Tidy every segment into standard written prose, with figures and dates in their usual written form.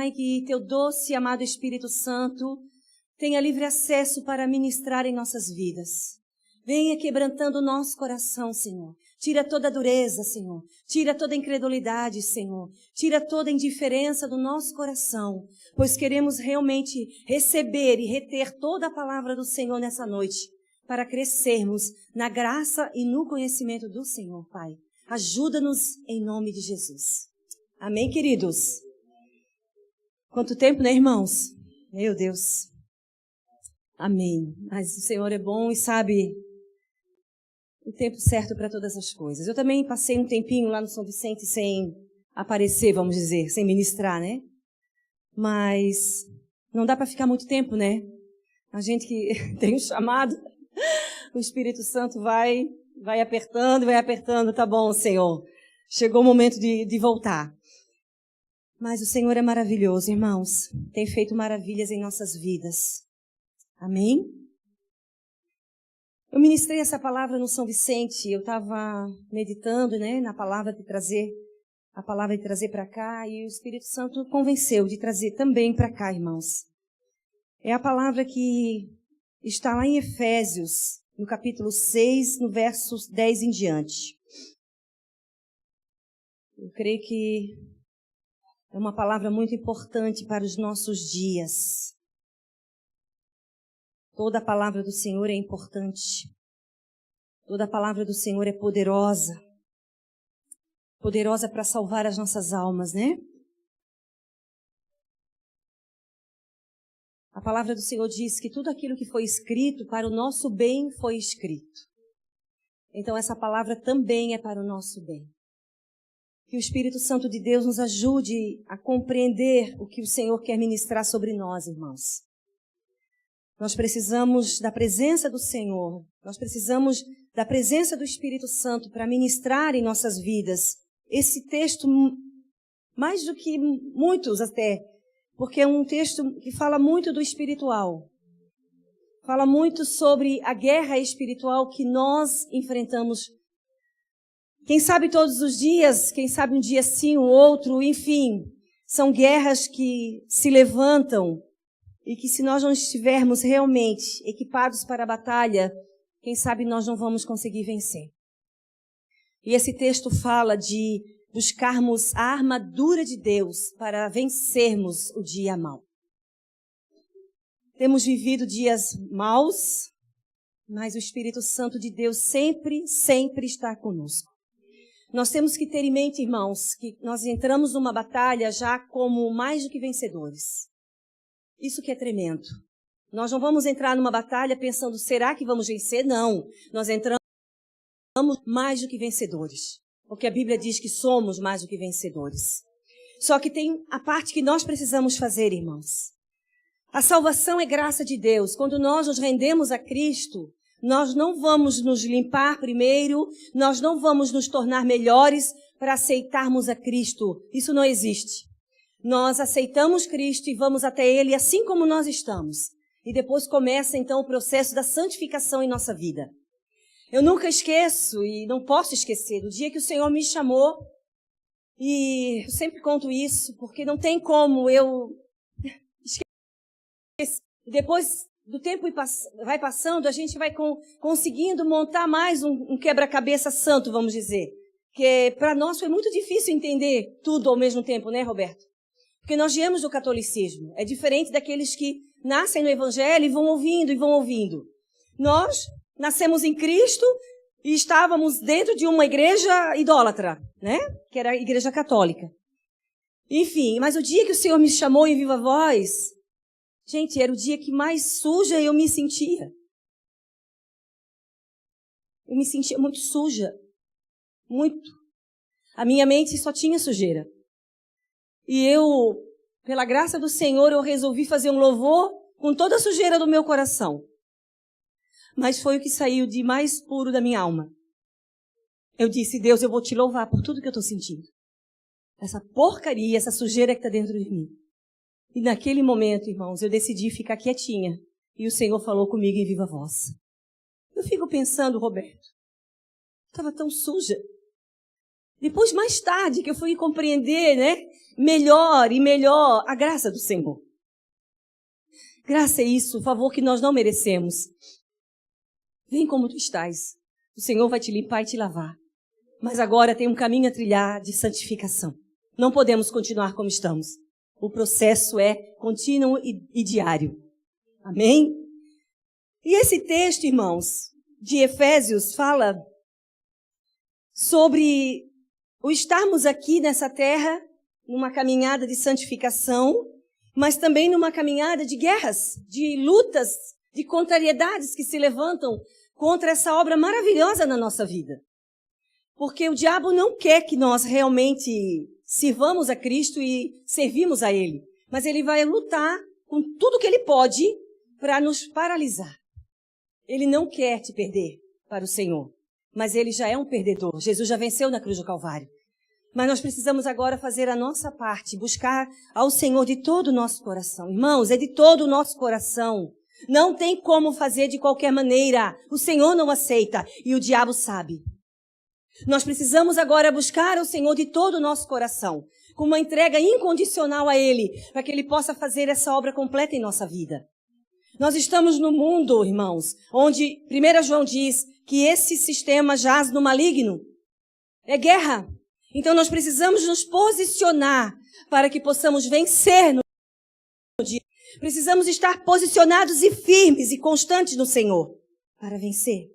Pai, que Teu doce e amado Espírito Santo tenha livre acesso para ministrar em nossas vidas. Venha quebrantando o nosso coração, Senhor. Tira toda a dureza, Senhor. Tira toda a incredulidade, Senhor. Tira toda a indiferença do nosso coração, pois queremos realmente receber e reter toda a palavra do Senhor nessa noite, para crescermos na graça e no conhecimento do Senhor, Pai. Ajuda-nos em nome de Jesus. Amém, queridos? Quanto tempo, né, irmãos? Meu Deus. Amém. Mas o Senhor é bom e sabe o tempo certo para todas as coisas. Eu também passei um tempinho lá no São Vicente sem aparecer, vamos dizer, sem ministrar, né? Mas não dá para ficar muito tempo, né? A gente que tem um chamado, o Espírito Santo vai apertando, tá bom, Senhor. Chegou o momento de voltar. Mas o Senhor é maravilhoso, irmãos. Tem feito maravilhas em nossas vidas. Amém? Eu ministrei essa palavra no São Vicente, eu estava meditando, né, na palavra de trazer, a palavra de trazer para cá, e o Espírito Santo convenceu de trazer também para cá, irmãos. É a palavra que está lá em Efésios, no capítulo 6, no versos 10 em diante. Eu creio que é uma palavra muito importante para os nossos dias. Toda a palavra do Senhor é importante. Toda a palavra do Senhor é poderosa. Poderosa para salvar as nossas almas, né? A palavra do Senhor diz que tudo aquilo que foi escrito para o nosso bem foi escrito. Então essa palavra também é para o nosso bem. Que o Espírito Santo de Deus nos ajude a compreender o que o Senhor quer ministrar sobre nós, irmãos. Nós precisamos da presença do Senhor, nós precisamos da presença do Espírito Santo para ministrar em nossas vidas. Esse texto, mais do que muitos até, porque é um texto que fala muito do espiritual. Fala muito sobre a guerra espiritual que nós enfrentamos. Quem sabe todos os dias, quem sabe um dia sim, o outro, enfim. São guerras que se levantam. E que se nós não estivermos realmente equipados para a batalha, quem sabe nós não vamos conseguir vencer. E esse texto fala de buscarmos a armadura de Deus para vencermos o dia mau. Temos vivido dias maus, mas o Espírito Santo de Deus sempre está conosco. Nós temos que ter em mente, irmãos, que nós entramos numa batalha já como mais do que vencedores. Isso que é tremendo. Nós não vamos entrar numa batalha pensando, será que vamos vencer? Não. Nós entramos mais do que vencedores. Porque a Bíblia diz que somos mais do que vencedores. Só que tem a parte que nós precisamos fazer, irmãos. A salvação é graça de Deus. Quando nós nos rendemos a Cristo, nós não vamos nos limpar primeiro, nós não vamos nos tornar melhores para aceitarmos a Cristo. Isso não existe. Nós aceitamos Cristo e vamos até Ele assim como nós estamos. E depois começa então o processo da santificação em nossa vida. Eu nunca esqueço e não posso esquecer do dia que o Senhor me chamou. E eu sempre conto isso porque não tem como eu esquecer. Depois do tempo vai passando, a gente vai conseguindo montar mais um quebra-cabeça santo, vamos dizer. Que para nós foi muito difícil entender tudo ao mesmo tempo, né, Roberto? Porque nós viemos do catolicismo. É diferente daqueles que nascem no Evangelho e vão ouvindo. Nós nascemos em Cristo e estávamos dentro de uma igreja idólatra, né? Que era a igreja católica. Enfim, mas o dia que o Senhor me chamou em viva voz, gente, era o dia que mais suja eu me sentia. Eu me sentia muito suja. Muito. A minha mente só tinha sujeira. E eu, pela graça do Senhor, eu resolvi fazer um louvor com toda a sujeira do meu coração. Mas foi o que saiu de mais puro da minha alma. Eu disse, Deus, eu vou te louvar por tudo que eu estou sentindo. Essa porcaria, essa sujeira que está dentro de mim. E naquele momento, irmãos, eu decidi ficar quietinha. E o Senhor falou comigo em viva voz. Eu fico pensando, Roberto, estava tão suja. Depois, mais tarde, que eu fui compreender, né, melhor e melhor a graça do Senhor. Graça é isso, o favor que nós não merecemos. Vem como tu estás. O Senhor vai te limpar e te lavar. Mas agora tem um caminho a trilhar de santificação. Não podemos continuar como estamos. O processo é contínuo e diário. Amém? E esse texto, irmãos, de Efésios fala sobre o estarmos aqui nessa terra, numa caminhada de santificação, mas também numa caminhada de guerras, de lutas, de contrariedades que se levantam contra essa obra maravilhosa na nossa vida. Porque o diabo não quer que nós realmente sirvamos a Cristo e servimos a Ele. Mas ele vai lutar com tudo que ele pode para nos paralisar. Ele não quer te perder para o Senhor. Mas ele já é um perdedor. Jesus já venceu na cruz do Calvário. Mas nós precisamos agora fazer a nossa parte, buscar ao Senhor de todo o nosso coração. Irmãos, é de todo o nosso coração. Não tem como fazer de qualquer maneira. O Senhor não aceita e o diabo sabe. Nós precisamos agora buscar o Senhor de todo o nosso coração, com uma entrega incondicional a Ele, para que Ele possa fazer essa obra completa em nossa vida. Nós estamos no mundo, irmãos, onde 1 João diz que esse sistema jaz no maligno. É guerra. Então nós precisamos nos posicionar para que possamos vencer no dia. Precisamos estar posicionados e firmes e constantes no Senhor para vencer.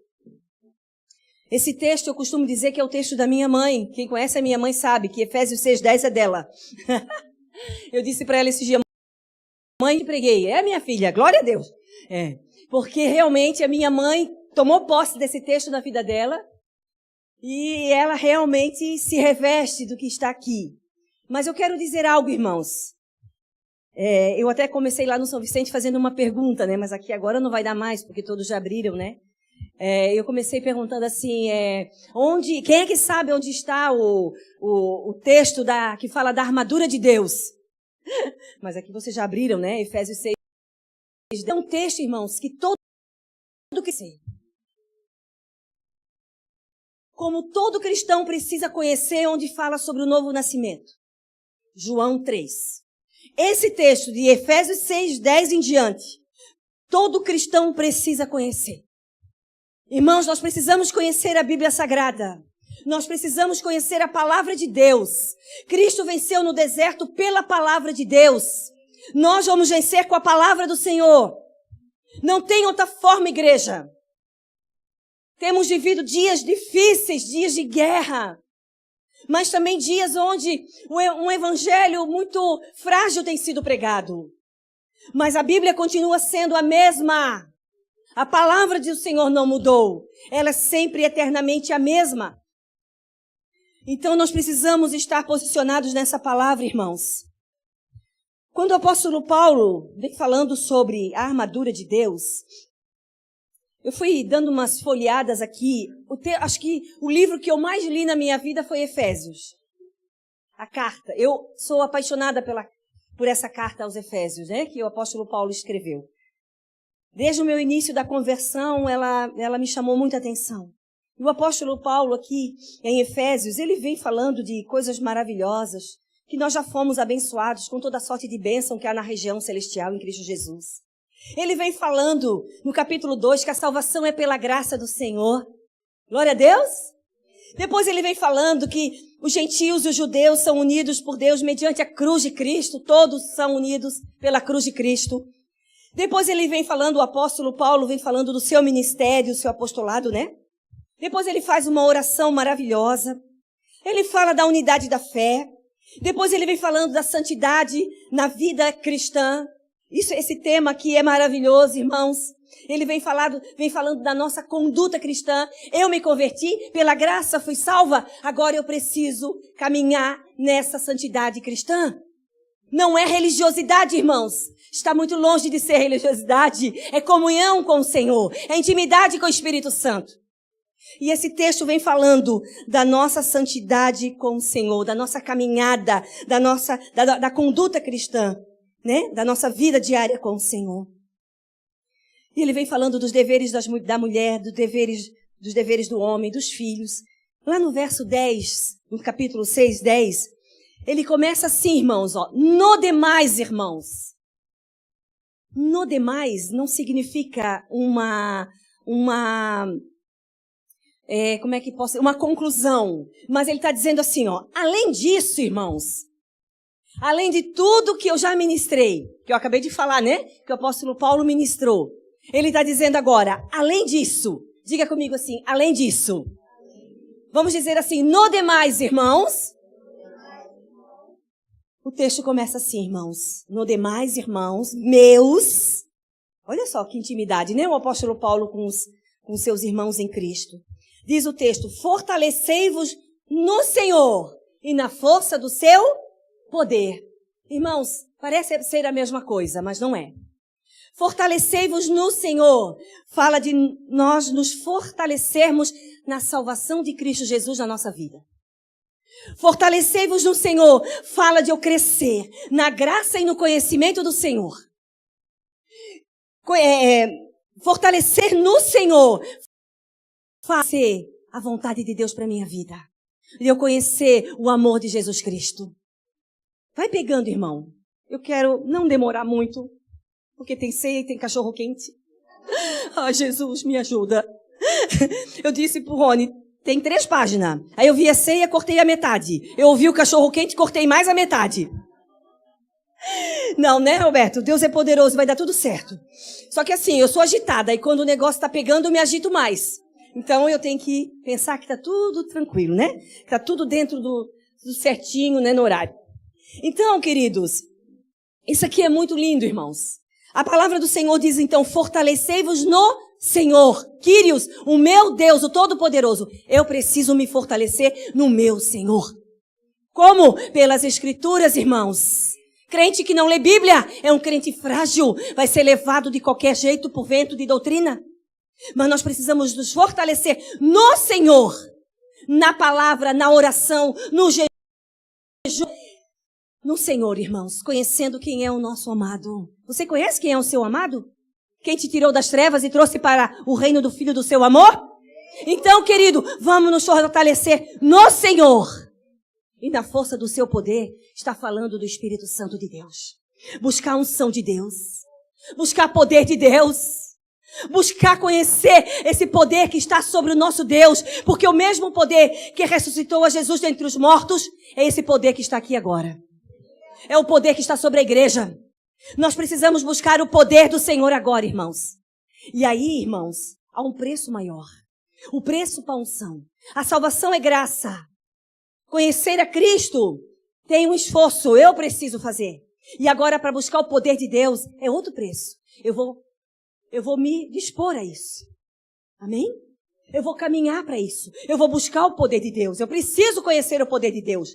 Esse texto eu costumo dizer que é o texto da minha mãe. Quem conhece a minha mãe sabe que Efésios 6:10 é dela. Eu disse para ela esse dia, mãe, preguei. É minha filha, glória a Deus. É, porque realmente a minha mãe tomou posse desse texto na vida dela e ela realmente se reveste do que está aqui. Mas eu quero dizer algo, irmãos. Eu até comecei lá no São Vicente fazendo uma pergunta, né? Mas aqui agora não vai dar mais, porque todos já abriram, né? Eu comecei perguntando assim, quem é que sabe onde está o texto que fala da armadura de Deus? Mas aqui vocês já abriram, né? Efésios 6. É um texto, irmãos, que todo que sei. Como todo cristão precisa conhecer, onde fala sobre o novo nascimento. João 3. Esse texto de Efésios 6:10 em diante, todo cristão precisa conhecer. Irmãos, nós precisamos conhecer a Bíblia Sagrada. Nós precisamos conhecer a palavra de Deus. Cristo venceu no deserto pela palavra de Deus. Nós vamos vencer com a palavra do Senhor. Não tem outra forma, igreja. Temos vivido dias difíceis, dias de guerra. Mas também dias onde um evangelho muito frágil tem sido pregado. Mas a Bíblia continua sendo a mesma. A palavra do Senhor não mudou. Ela é sempre eternamente a mesma. Então nós precisamos estar posicionados nessa palavra, irmãos. Quando o apóstolo Paulo vem falando sobre a armadura de Deus, eu fui dando umas folheadas aqui. Acho que o livro que eu mais li na minha vida foi Efésios. A carta. Eu sou apaixonada por essa carta aos Efésios, né, que o apóstolo Paulo escreveu. Desde o meu início da conversão, ela me chamou muita atenção. E o apóstolo Paulo aqui, em Efésios, ele vem falando de coisas maravilhosas, que nós já fomos abençoados com toda a sorte de bênção que há na região celestial em Cristo Jesus. Ele vem falando no capítulo 2 que a salvação é pela graça do Senhor. Glória a Deus! Depois ele vem falando que os gentios e os judeus são unidos por Deus mediante a cruz de Cristo. Todos são unidos pela cruz de Cristo. Depois ele vem falando, o apóstolo Paulo vem falando do seu ministério, do seu apostolado, né? Depois ele faz uma oração maravilhosa. Ele fala da unidade da fé. Depois ele vem falando da santidade na vida cristã. Esse tema aqui é maravilhoso, irmãos. Ele vem falando da nossa conduta cristã. Eu me converti, pela graça fui salva. Agora eu preciso caminhar nessa santidade cristã. Não é religiosidade, irmãos. Está muito longe de ser religiosidade. É comunhão com o Senhor. É intimidade com o Espírito Santo. E esse texto vem falando da nossa santidade com o Senhor, da nossa caminhada, da conduta cristã, né? Da nossa vida diária com o Senhor. E ele vem falando dos deveres da mulher, dos deveres do homem, dos filhos. Lá no verso 10, no capítulo 6, 10, ele começa assim, irmãos, ó. No demais, irmãos. No demais não significa uma conclusão. Mas ele está dizendo assim, ó. Além disso, irmãos, além de tudo que eu já ministrei, que eu acabei de falar, né? Que o apóstolo Paulo ministrou. Ele está dizendo agora, além disso, diga comigo assim, além disso. Vamos dizer assim, no demais, irmãos. O texto começa assim, irmãos. No demais, irmãos, meus. Olha só que intimidade, né? O apóstolo Paulo com seus irmãos em Cristo. Diz o texto, fortalecei-vos no Senhor e na força do seu poder. Irmãos, parece ser a mesma coisa, mas não é. Fortalecei-vos no Senhor. Fala de nós nos fortalecermos na salvação de Cristo Jesus na nossa vida. Fortalecei-vos no Senhor. Fala de eu crescer na graça e no conhecimento do Senhor. Fortalecer no Senhor. Fazer a vontade de Deus para minha vida. De eu conhecer o amor de Jesus Cristo. Vai pegando, irmão. Eu quero não demorar muito. Porque tem ceia e tem cachorro quente. Ai, Jesus, me ajuda. Eu disse pro Rony, tem 3 páginas. Aí eu vi a ceia, cortei a metade. Eu ouvi o cachorro quente, cortei mais a metade. Não, né, Roberto? Deus é poderoso, vai dar tudo certo. Só que assim, eu sou agitada. E quando o negócio tá pegando, eu me agito mais. Então eu tenho que pensar que tá tudo tranquilo, né? Que tá tudo dentro do certinho, né, no horário. Então, queridos, isso aqui é muito lindo, irmãos. A palavra do Senhor diz, então, fortalecei-vos no Senhor. Quírios, o meu Deus, o Todo-Poderoso. Eu preciso me fortalecer no meu Senhor. Como? Pelas Escrituras, irmãos. Crente que não lê Bíblia é um crente frágil. Vai ser levado de qualquer jeito por vento de doutrina. Mas nós precisamos nos fortalecer no Senhor. Na palavra, na oração, no jejum. No Senhor, irmãos, conhecendo quem é o nosso amado. Você conhece quem é o seu amado? Quem te tirou das trevas e trouxe para o reino do Filho do seu amor? Então, querido, vamos nos fortalecer no Senhor. E na força do seu poder, está falando do Espírito Santo de Deus. Buscar a unção de Deus. Buscar poder de Deus. Buscar conhecer esse poder que está sobre o nosso Deus. Porque o mesmo poder que ressuscitou a Jesus dentre os mortos, é esse poder que está aqui agora. É o poder que está sobre a igreja. Nós precisamos buscar o poder do Senhor agora, irmãos. E aí, irmãos, há um preço maior. O preço para a unção. A salvação é graça. Conhecer a Cristo tem um esforço. Eu preciso fazer. E agora, para buscar o poder de Deus, é outro preço. Eu vou me dispor a isso. Amém? Eu vou caminhar para isso. Eu vou buscar o poder de Deus. Eu preciso conhecer o poder de Deus.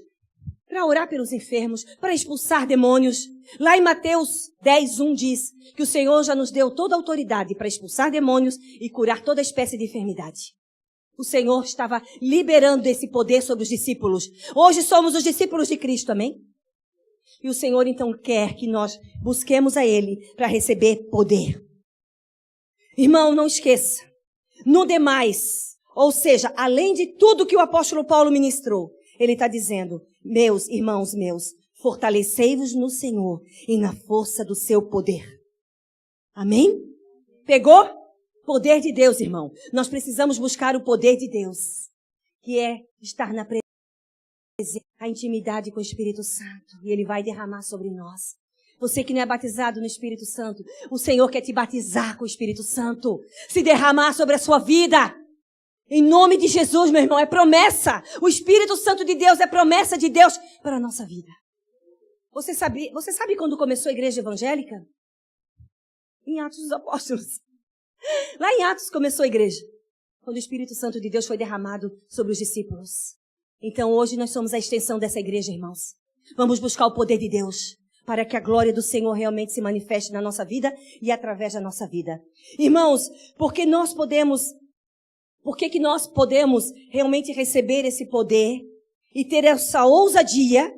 Para orar pelos enfermos, para expulsar demônios. Lá em Mateus 10:1 diz que o Senhor já nos deu toda a autoridade para expulsar demônios e curar toda espécie de enfermidade. O Senhor estava liberando esse poder sobre os discípulos. Hoje somos os discípulos de Cristo, amém? E o Senhor então quer que nós busquemos a Ele para receber poder. Irmão, não esqueça. No demais, ou seja, além de tudo que o apóstolo Paulo ministrou, ele está dizendo, meus irmãos meus, fortalecei-vos no Senhor e na força do seu poder. Amém? Pegou? Poder de Deus, irmão. Nós precisamos buscar o poder de Deus, que é estar na presença, a intimidade com o Espírito Santo. E Ele vai derramar sobre nós. Você que não é batizado no Espírito Santo, o Senhor quer te batizar com o Espírito Santo. Se derramar sobre a sua vida. Em nome de Jesus, meu irmão, é promessa. O Espírito Santo de Deus é promessa de Deus para a nossa vida. Você sabe quando começou a igreja evangélica? Em Atos dos Apóstolos. Lá em Atos começou a igreja. Quando o Espírito Santo de Deus foi derramado sobre os discípulos. Então hoje nós somos a extensão dessa igreja, irmãos. Vamos buscar o poder de Deus. Para que a glória do Senhor realmente se manifeste na nossa vida e através da nossa vida. Irmãos, por que nós podemos realmente receber esse poder e ter essa ousadia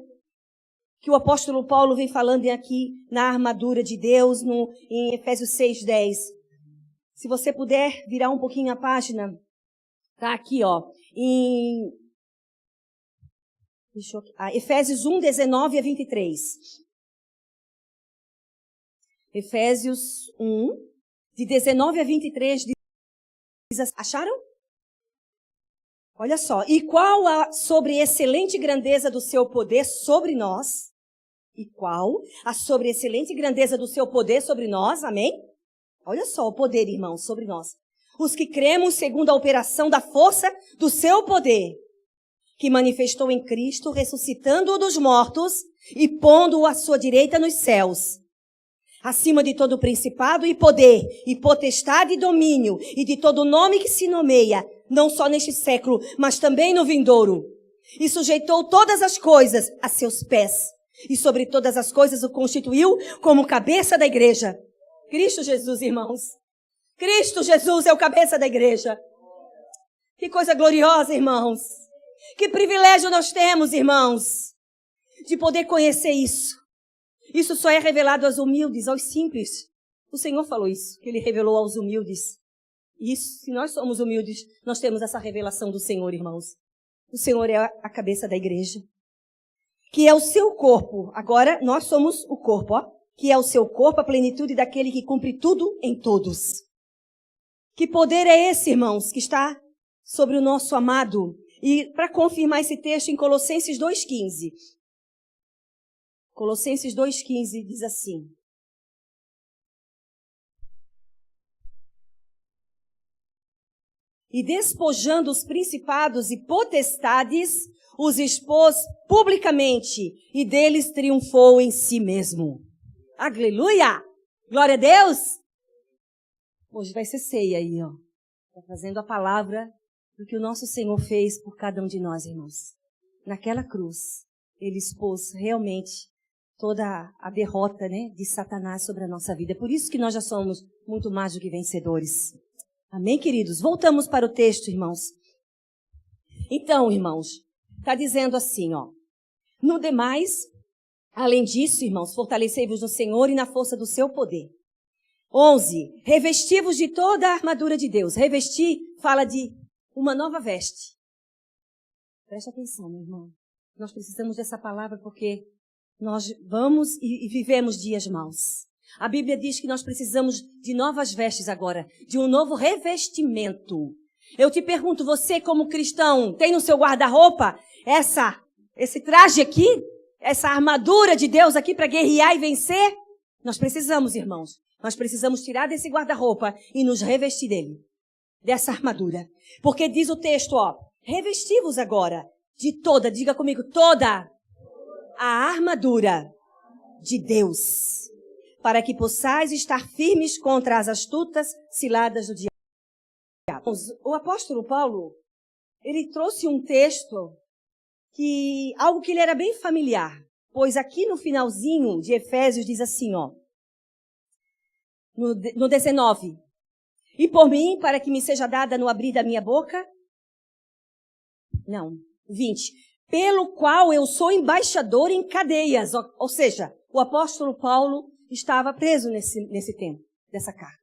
que o apóstolo Paulo vem falando aqui na armadura de Deus, em Efésios 6:10. Se você puder virar um pouquinho a página, tá aqui, ó. em Efésios 1, 19 a 23. Efésios 1, de 19 a 23, diz, acharam? Olha só. E qual a sobreexcelente grandeza do seu poder sobre nós? E qual a sobreexcelente grandeza do seu poder sobre nós? Amém? Olha só o poder, irmãos, sobre nós. Os que cremos segundo a operação da força do seu poder, que manifestou em Cristo, ressuscitando-o dos mortos e pondo-o à sua direita nos céus, acima de todo principado e poder, e potestade e domínio, e de todo nome que se nomeia, não só neste século, mas também no vindouro. E sujeitou todas as coisas a seus pés, e sobre todas as coisas o constituiu como cabeça da igreja. Cristo Jesus, irmãos. Cristo Jesus é o cabeça da igreja. Que coisa gloriosa, irmãos. Que privilégio nós temos, irmãos, de poder conhecer isso. Isso só é revelado aos humildes, aos simples. O Senhor falou isso, que Ele revelou aos humildes. Isso, se nós somos humildes, nós temos essa revelação do Senhor, irmãos. O Senhor é a cabeça da igreja, que é o seu corpo. Agora, nós somos o corpo, ó. Que é o seu corpo, a plenitude daquele que cumpre tudo em todos. Que poder é esse, irmãos, que está sobre o nosso amado? E para confirmar esse texto em Colossenses 2,15. Colossenses 2,15 diz assim. E despojando os principados e potestades, os expôs publicamente e deles triunfou em si mesmo. Aleluia! Glória a Deus! Hoje vai ser ceia aí, ó. Está trazendo a palavra do que o nosso Senhor fez por cada um de nós, irmãos. Naquela cruz, Ele expôs realmente toda a derrota, né, de Satanás sobre a nossa vida. Por isso que nós já somos muito mais do que vencedores. Amém, queridos? Voltamos para o texto, irmãos. Então, irmãos, está dizendo assim, ó. No demais, além disso, irmãos, fortalecei-vos no Senhor e na força do seu poder. 11. Revesti-vos de toda a armadura de Deus. Revestir fala de uma nova veste. Presta atenção, meu irmão. Nós precisamos dessa palavra porque nós vamos e vivemos dias maus. A Bíblia diz que nós precisamos de novas vestes agora, de um novo revestimento. Eu te pergunto, você como cristão, tem no seu guarda-roupa esse traje aqui? Essa armadura de Deus aqui para guerrear e vencer? Nós precisamos, irmãos. Nós precisamos tirar desse guarda-roupa e nos revestir dele. Dessa armadura. Porque diz o texto, ó, revesti-vos agora de toda, diga comigo, toda a armadura de Deus, para que possais estar firmes contra as astutas ciladas do diabo. O apóstolo Paulo, ele trouxe um texto algo que ele era bem familiar, pois aqui no finalzinho de Efésios diz assim, ó, no 19, e por mim, para que me seja dada no abrir da minha boca, 20, pelo qual eu sou embaixador em cadeias, ou seja, o apóstolo Paulo estava preso nesse tempo, dessa carta.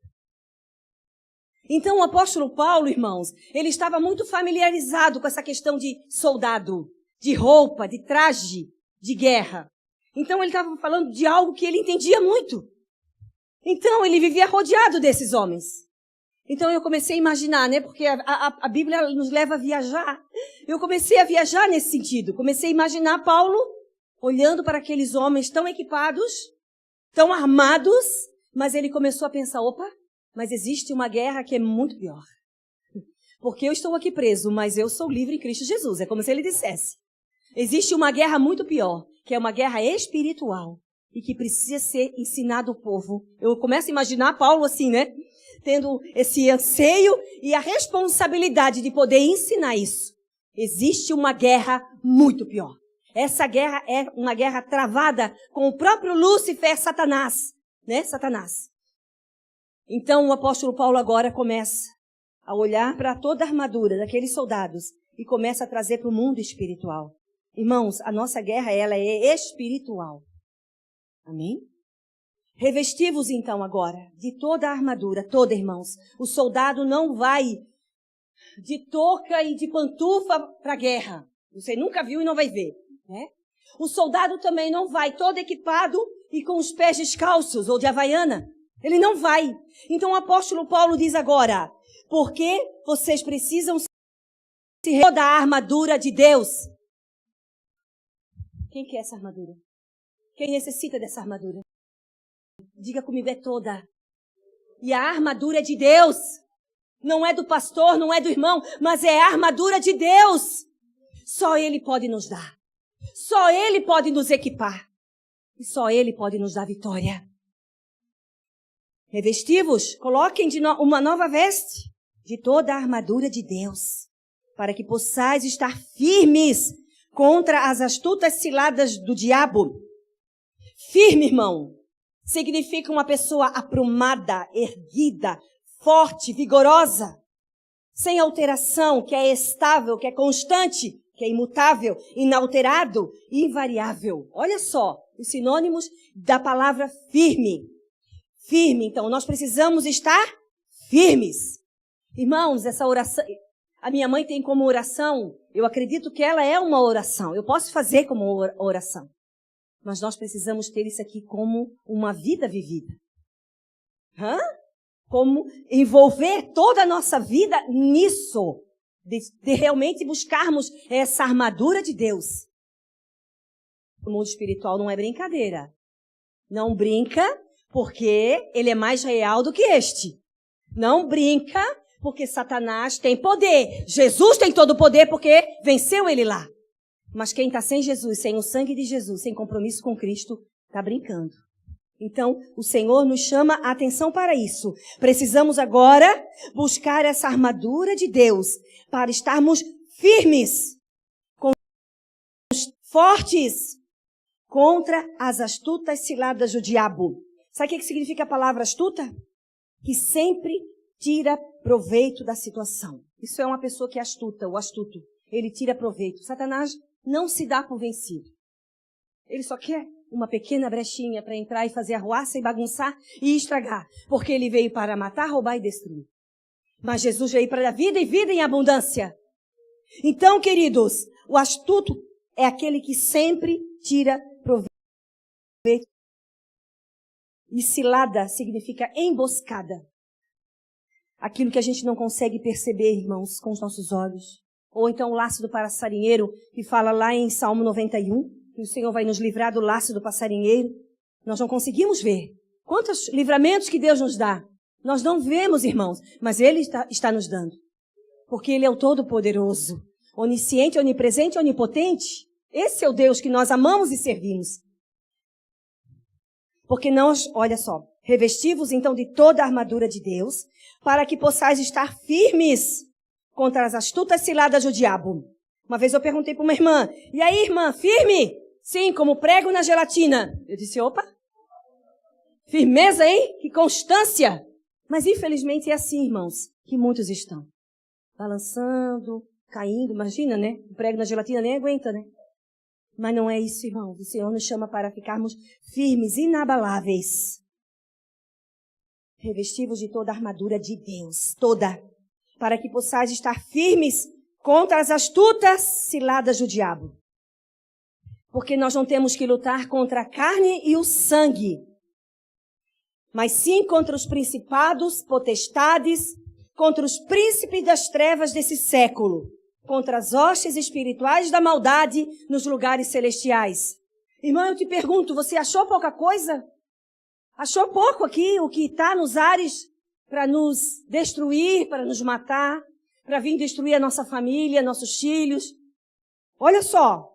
Então o apóstolo Paulo, irmãos, ele estava muito familiarizado com essa questão de soldado, de roupa, de traje, de guerra. Então ele estava falando de algo que ele entendia muito. Então ele vivia rodeado desses homens. Então eu comecei a imaginar, né, porque a Bíblia nos leva a viajar. Eu comecei a viajar nesse sentido. Comecei a imaginar Paulo olhando para aqueles homens tão equipados, tão armados, mas ele começou a pensar, opa, mas existe uma guerra que é muito pior. Porque eu estou aqui preso, mas eu sou livre em Cristo Jesus. É como se ele dissesse. Existe uma guerra muito pior, que é uma guerra espiritual e que precisa ser ensinado ao povo. Eu começo a imaginar Paulo assim, né? Tendo esse anseio e a responsabilidade de poder ensinar isso. Existe uma guerra muito pior. Essa guerra é uma guerra travada com o próprio Lúcifer, Satanás, né? Satanás. Então o apóstolo Paulo agora começa a olhar para toda a armadura daqueles soldados e começa a trazer para o mundo espiritual. Irmãos, a nossa guerra, ela é espiritual. Amém? Revesti-vos então agora de toda a armadura, toda, irmãos. O soldado não vai de touca e de pantufa para a guerra. Você nunca viu e não vai ver, né? O soldado também não vai todo equipado e com os pés descalços ou de havaiana. Ele não vai. Então o apóstolo Paulo diz agora, porque vocês precisam se toda a armadura de Deus. Quem quer essa armadura? Quem necessita dessa armadura? Diga comigo, é toda. E a armadura é de Deus. Não é do pastor, não é do irmão, mas é a armadura de Deus. Só Ele pode nos dar. Só Ele pode nos equipar. E só Ele pode nos dar vitória. Revestivos, coloquem uma nova veste de toda a armadura de Deus, para que possais estar firmes contra as astutas ciladas do diabo. Firme, irmão, significa uma pessoa aprumada, erguida, forte, vigorosa, sem alteração, que é estável, que é constante, que é imutável, inalterado e invariável. Olha só os sinônimos da palavra firme. Firme, então, nós precisamos estar firmes. Irmãos, essa oração, a minha mãe tem como oração, eu acredito que ela é uma oração, eu posso fazer como oração. Mas nós precisamos ter isso aqui como uma vida vivida. Como envolver toda a nossa vida nisso. De realmente buscarmos essa armadura de Deus. O mundo espiritual não é brincadeira. Não brinca porque ele é mais real do que este. Não brinca porque Satanás tem poder. Jesus tem todo o poder porque venceu ele lá. Mas quem está sem Jesus, sem o sangue de Jesus, sem compromisso com Cristo, está brincando. Então, o Senhor nos chama a atenção para isso. Precisamos agora buscar essa armadura de Deus para estarmos firmes, fortes contra as astutas ciladas do diabo. Sabe o que significa a palavra astuta? Que sempre tira proveito da situação. Isso é uma pessoa que é astuta, o astuto. Ele tira proveito. Satanás não se dá por vencido. Ele só quer uma pequena brechinha para entrar e fazer arruaça e bagunçar e estragar. Porque ele veio para matar, roubar e destruir. Mas Jesus veio para a vida e vida em abundância. Então, queridos, o astuto é aquele que sempre tira proveito. E cilada significa emboscada. Aquilo que a gente não consegue perceber, irmãos, com os nossos olhos. Ou então o laço do passarinheiro, que fala lá em Salmo 91, que o Senhor vai nos livrar do laço do passarinheiro. Nós não conseguimos ver. Quantos livramentos que Deus nos dá. Nós não vemos, irmãos, mas Ele está nos dando. Porque Ele é o Todo-Poderoso, onisciente, onipresente, onipotente. Esse é o Deus que nós amamos e servimos. Porque nós, olha só, revestivos então de toda a armadura de Deus, para que possais estar firmes contra as astutas ciladas do diabo. Uma vez eu perguntei para uma irmã, e aí, irmã, firme? Sim, como prego na gelatina. Eu disse, opa, firmeza, hein? Que constância. Mas infelizmente é assim, irmãos, que muitos estão. Balançando, caindo, imagina, né? O prego na gelatina nem aguenta, né? Mas não é isso, irmãos. O Senhor nos chama para ficarmos firmes, inabaláveis. Revestivos de toda a armadura de Deus, toda. Para que possais estar firmes contra as astutas ciladas do diabo. Porque nós não temos que lutar contra a carne e o sangue, mas sim contra os principados, potestades, contra os príncipes das trevas desse século, contra as hostes espirituais da maldade nos lugares celestiais. Irmão, eu te pergunto, você achou pouca coisa? Achou pouco aqui o que está nos ares para nos destruir, para nos matar, para vir destruir a nossa família, nossos filhos? Olha só,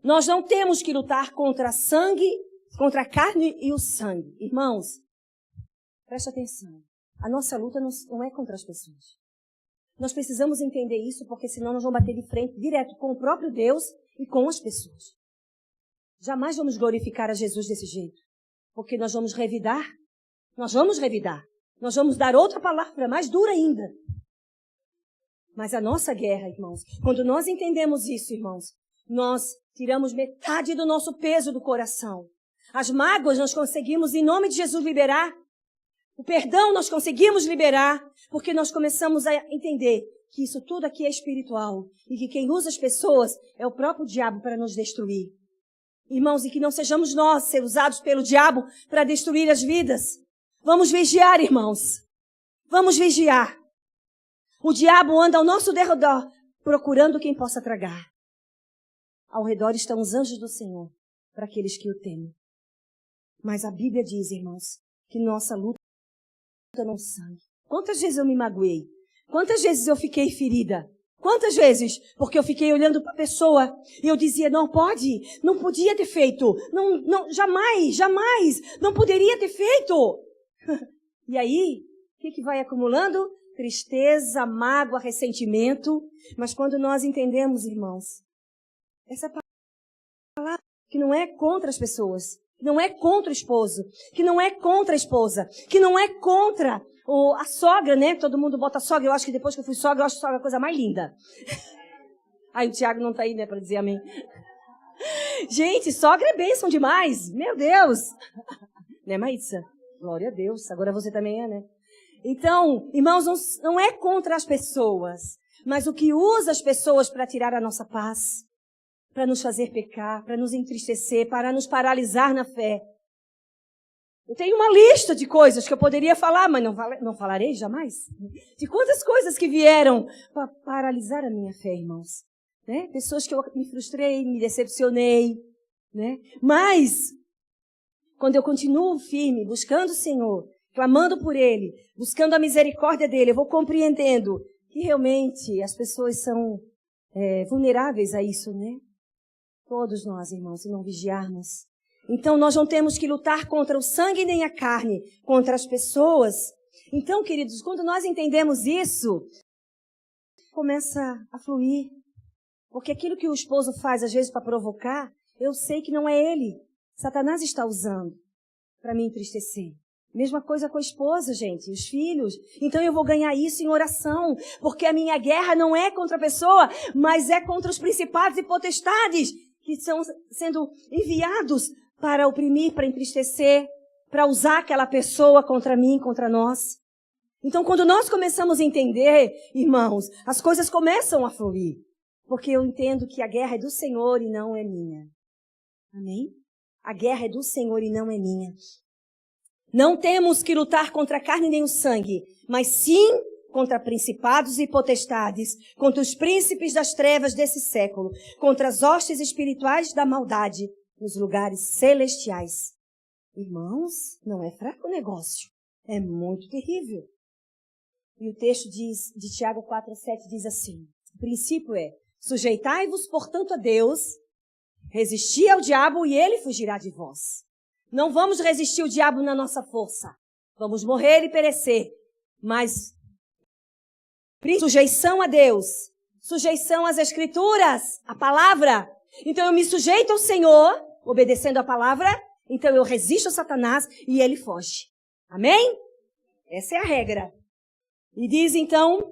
nós não temos que lutar contra sangue, contra a carne e o sangue. Irmãos, preste atenção. A nossa luta não é contra as pessoas. Nós precisamos entender isso, porque senão nós vamos bater de frente direto com o próprio Deus e com as pessoas. Jamais vamos glorificar a Jesus desse jeito, porque nós vamos revidar. Nós vamos dar outra palavra mais dura ainda. Mas a nossa guerra, irmãos, quando nós entendemos isso, irmãos, nós tiramos metade do nosso peso do coração. As mágoas nós conseguimos, em nome de Jesus, liberar. O perdão nós conseguimos liberar porque nós começamos a entender que isso tudo aqui é espiritual e que quem usa as pessoas é o próprio diabo para nos destruir. Irmãos, e que não sejamos nós ser usados pelo diabo para destruir as vidas. Vamos vigiar, irmãos. Vamos vigiar. O diabo anda ao nosso derredor, procurando quem possa tragar. Ao redor estão os anjos do Senhor, para aqueles que o temem. Mas a Bíblia diz, irmãos, que nossa luta não é sangue. Quantas vezes eu me magoei? Quantas vezes eu fiquei ferida? Quantas vezes? Porque eu fiquei olhando para a pessoa e eu dizia, não pode, não podia ter feito, não, jamais, não poderia ter feito. E aí, o que vai acumulando? Tristeza, mágoa, ressentimento. Mas quando nós entendemos, irmãos, essa palavra que não é contra as pessoas, que não é contra o esposo, que não é contra a esposa, que não é contra a sogra, né? Todo mundo bota sogra. Eu acho que depois que eu fui sogra, eu acho a sogra a coisa mais linda. Aí o Tiago não tá aí, né, para dizer amém. Gente, sogra é bênção demais. Meu Deus. Né, Maísa? Glória a Deus. Agora você também é, né? Então, irmãos, não é contra as pessoas, mas o que usa as pessoas para tirar a nossa paz, para nos fazer pecar, para nos entristecer, para nos paralisar na fé. Eu tenho uma lista de coisas que eu poderia falar, mas não falarei jamais. De quantas coisas que vieram para paralisar a minha fé, irmãos. Né? Pessoas que eu me frustrei, me decepcionei. Né? Mas, quando eu continuo firme, buscando o Senhor, clamando por Ele, buscando a misericórdia dEle, eu vou compreendendo que realmente as pessoas são vulneráveis a isso, né? Todos nós, irmãos, se não vigiarmos. Então, nós não temos que lutar contra o sangue nem a carne, contra as pessoas. Então, queridos, quando nós entendemos isso, começa a fluir. Porque aquilo que o esposo faz, às vezes, para provocar, eu sei que não é ele. Satanás está usando para me entristecer. Mesma coisa com a esposa, gente, os filhos. Então eu vou ganhar isso em oração, porque a minha guerra não é contra a pessoa, mas é contra os principados e potestades que estão sendo enviados para oprimir, para entristecer, para usar aquela pessoa contra mim, contra nós. Então, quando nós começamos a entender, irmãos, as coisas começam a fluir. Porque eu entendo que a guerra é do Senhor e não é minha. Amém? A guerra é do Senhor e não é minha. Não temos que lutar contra a carne nem o sangue, mas sim contra principados e potestades, contra os príncipes das trevas desse século, contra as hostes espirituais da maldade nos lugares celestiais. Irmãos, não é fraco o negócio, é muito terrível. E o texto de Tiago 4:7 diz assim, o princípio é, sujeitai-vos, portanto, a Deus, resisti ao diabo e ele fugirá de vós. Não vamos resistir ao diabo na nossa força. Vamos morrer e perecer. Mas sujeição a Deus, sujeição às Escrituras, a palavra. Então eu me sujeito ao Senhor, obedecendo a palavra. Então eu resisto a Satanás e ele foge. Amém? Essa é a regra. E diz então,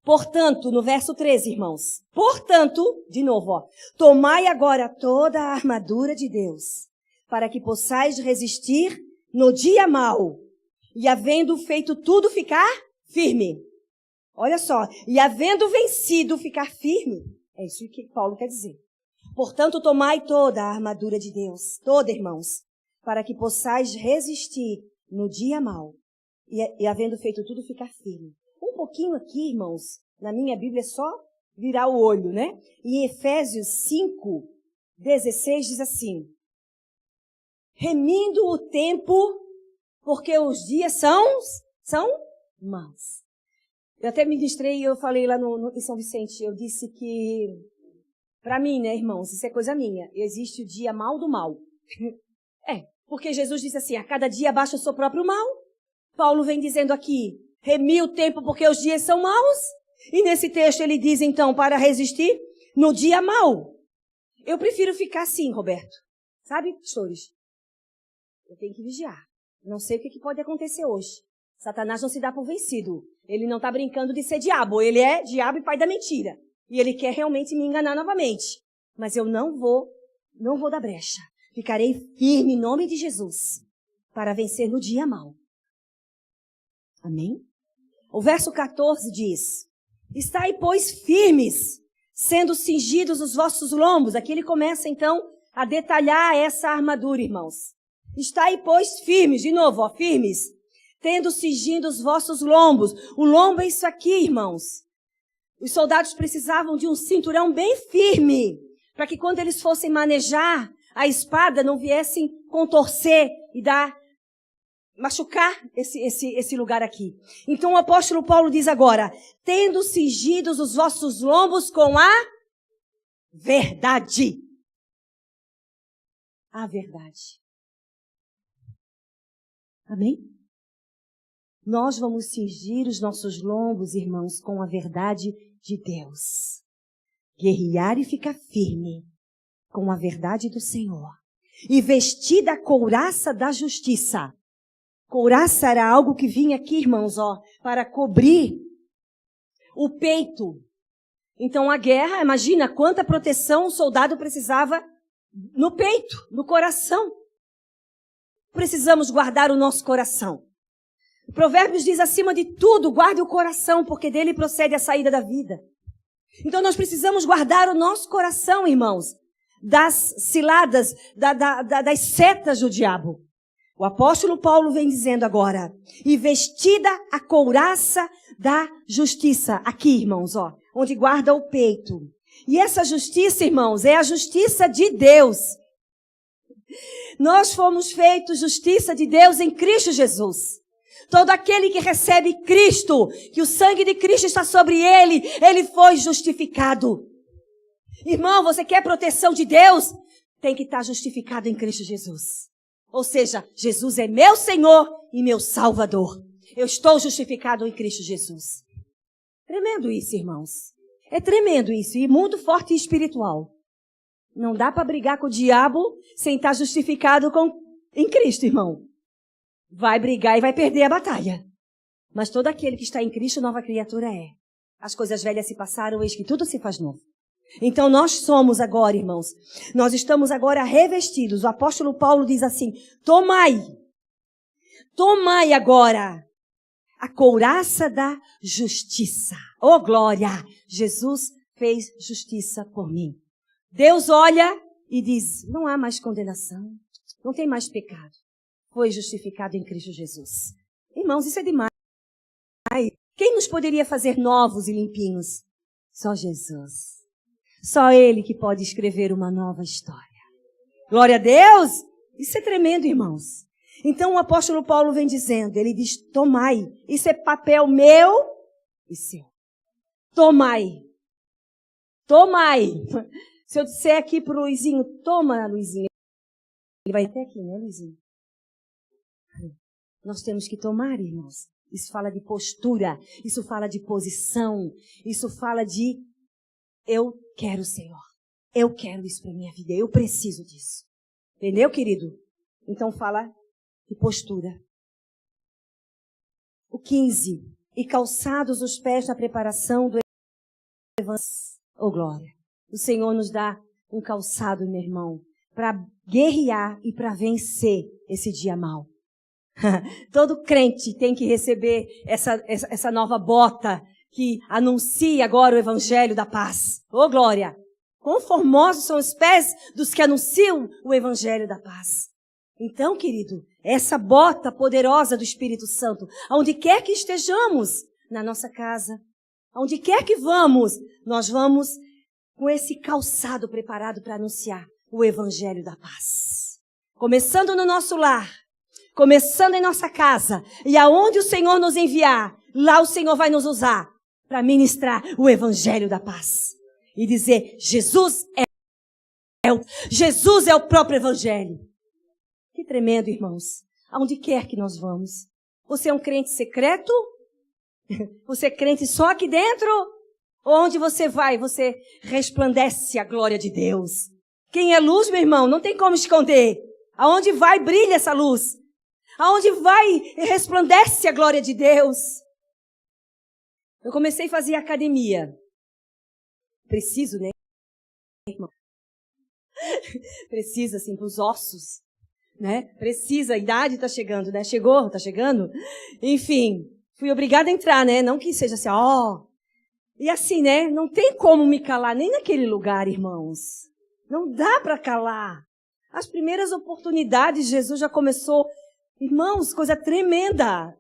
portanto, no verso 13, irmãos. Portanto, de novo, tomai agora toda a armadura de Deus, para que possais resistir no dia mau, e havendo feito tudo, ficar firme. Olha só, e havendo vencido, ficar firme. É isso que Paulo quer dizer. Portanto, tomai toda a armadura de Deus, toda, irmãos, para que possais resistir no dia mau, e havendo feito tudo, ficar firme. Um pouquinho aqui, irmãos, na minha Bíblia é só virar o olho, né? E em Efésios 5:16 diz assim, remindo o tempo, porque os dias são maus. Eu até ministrei, eu falei lá em São Vicente, eu disse que, para mim, né, irmãos, isso é coisa minha, existe o dia mal do mal. Porque Jesus disse assim, a cada dia abaixa o seu próprio mal. Paulo vem dizendo aqui, remi o tempo porque os dias são maus. E nesse texto ele diz, então, para resistir no dia mau. Eu prefiro ficar assim, Roberto. Sabe, pastores? Eu tenho que vigiar. Não sei o que pode acontecer hoje. Satanás não se dá por vencido. Ele não está brincando de ser diabo. Ele é diabo e pai da mentira. E ele quer realmente me enganar novamente. Mas eu não vou dar brecha. Ficarei firme em nome de Jesus para vencer no dia mau. Amém? O verso 14 diz: estai, pois, firmes, sendo cingidos os vossos lombos. Aqui ele começa, então, a detalhar essa armadura, irmãos. Estai, pois, firmes. De novo, ó, firmes. Tendo cingido os vossos lombos. O lombo é isso aqui, irmãos. Os soldados precisavam de um cinturão bem firme, para que quando eles fossem manejar a espada, não viessem contorcer e machucar esse lugar aqui. Então o apóstolo Paulo diz agora: tendo cingidos os vossos lombos com a verdade. A verdade. Amém? Nós vamos cingir os nossos lombos, irmãos, com a verdade de Deus. Guerrear e ficar firme com a verdade do Senhor. E vestir da couraça da justiça. Couraça era algo que vinha aqui, irmãos, ó, para cobrir o peito. Então a guerra, imagina quanta proteção o soldado precisava no peito, no coração. Precisamos guardar o nosso coração. O Provérbios diz: acima de tudo, guarde o coração, porque dele procede a saída da vida. Então nós precisamos guardar o nosso coração, irmãos, das ciladas, das setas do diabo. O apóstolo Paulo vem dizendo agora: e vestida a couraça da justiça. Aqui, irmãos, ó, onde guarda o peito. E essa justiça, irmãos, é a justiça de Deus. Nós fomos feitos justiça de Deus em Cristo Jesus. Todo aquele que recebe Cristo, que o sangue de Cristo está sobre ele, ele foi justificado. Irmão, você quer proteção de Deus? Tem que estar justificado em Cristo Jesus. Ou seja, Jesus é meu Senhor e meu Salvador. Eu estou justificado em Cristo Jesus. Tremendo isso, irmãos. É tremendo isso, e muito forte e espiritual. Não dá para brigar com o diabo sem estar justificado em Cristo, irmão. Vai brigar e vai perder a batalha. Mas todo aquele que está em Cristo, nova criatura é. As coisas velhas se passaram, eis que tudo se faz novo. Então nós somos agora, irmãos, nós estamos agora revestidos. O apóstolo Paulo diz assim: tomai agora a couraça da justiça. Oh, glória! Jesus fez justiça por mim. Deus olha e diz: não há mais condenação, não tem mais pecado. Foi justificado em Cristo Jesus. Irmãos, isso é demais. Quem nos poderia fazer novos e limpinhos? Só Jesus. Só Ele que pode escrever uma nova história. Glória a Deus! Isso é tremendo, irmãos. Então o apóstolo Paulo vem dizendo, ele diz: tomai. Isso é papel meu e seu. Tomai. Tomai. Se eu disser aqui pro Luizinho: toma, Luizinho. Ele vai até aqui, né, Luizinho? Nós temos que tomar, irmãos. Isso fala de postura, isso fala de posição, isso fala de: eu quero, Senhor. Eu quero isso para minha vida, eu preciso disso. Entendeu, querido? Então fala de postura. O 15. E calçados os pés na preparação do evangelho. Oh, glória. O Senhor nos dá um calçado, meu irmão, para guerrear e para vencer esse dia mau. Todo crente tem que receber essa nova bota que anuncia agora o evangelho da paz. Oh, glória! Quão formosos são os pés dos que anunciam o evangelho da paz. Então, querido, essa bota poderosa do Espírito Santo, aonde quer que estejamos, na nossa casa, aonde quer que vamos, nós vamos com esse calçado preparado para anunciar o evangelho da paz. Começando no nosso lar, começando em nossa casa, e aonde o Senhor nos enviar, lá o Senhor vai nos usar para ministrar o evangelho da paz. E dizer: Jesus é o próprio evangelho. Que tremendo, irmãos. Aonde quer que nós vamos. Você é um crente secreto? Você é crente só aqui dentro? Onde você vai, você resplandece a glória de Deus. Quem é luz, meu irmão, não tem como esconder. Aonde vai, brilha essa luz. Aonde vai, resplandece a glória de Deus. Eu comecei a fazer academia. Preciso, né, irmão? Precisa, assim, para os ossos, né? Precisa, a idade está chegando, né? Chegou, está chegando? Enfim, Fui obrigada a entrar, né? Não que seja assim, E assim, né? Não tem como me calar nem naquele lugar, irmãos. Não dá para calar. As primeiras oportunidades, Jesus já começou. Irmãos, coisa tremenda.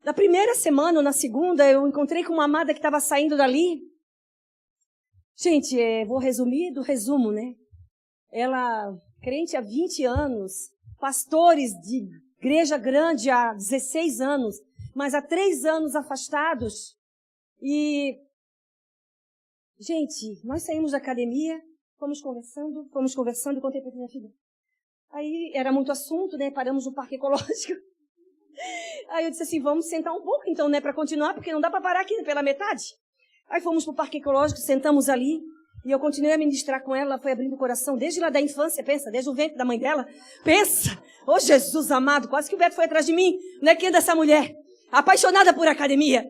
Na primeira semana ou na segunda, eu encontrei com uma amada que estava saindo dali. Gente, vou resumir do resumo, né? Ela, crente há 20 anos, pastores de igreja grande há 16 anos, mas há 3 anos afastados. E, gente, nós saímos da academia, fomos conversando, contei para minha filha. Aí era muito assunto, né? Paramos no parque ecológico. Aí eu disse assim, vamos sentar um pouco então, né? Para continuar, porque não dá para parar aqui pela metade. Aí fomos para o parque ecológico, sentamos ali. E eu continuei a ministrar com ela, ela foi abrindo o coração, desde lá da infância, pensa, desde o ventre da mãe dela. Pensa, Jesus amado, quase que o Beto foi atrás de mim. Não é quem é dessa mulher? Apaixonada por academia.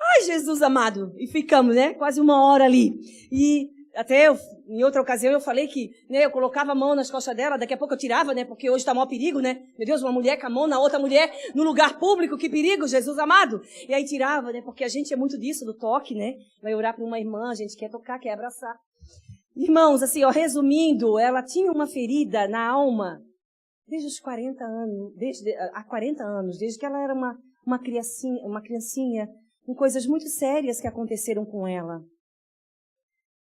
Ai, Jesus amado. E ficamos, né? Quase 1 hora ali. E até em outra ocasião eu falei que, né, eu colocava a mão nas costas dela, daqui a pouco eu tirava, né? Porque hoje está maior perigo, né? Meu Deus, uma mulher com a mão na outra mulher no lugar público, que perigo, Jesus amado. E aí tirava, né? Porque a gente é muito disso, do toque, né? Vai orar para uma irmã, a gente quer tocar, quer abraçar. Irmãos, assim, resumindo, ela tinha uma ferida na alma desde os 40 anos, há 40 anos, desde que ela era uma criancinha, com coisas muito sérias que aconteceram com ela.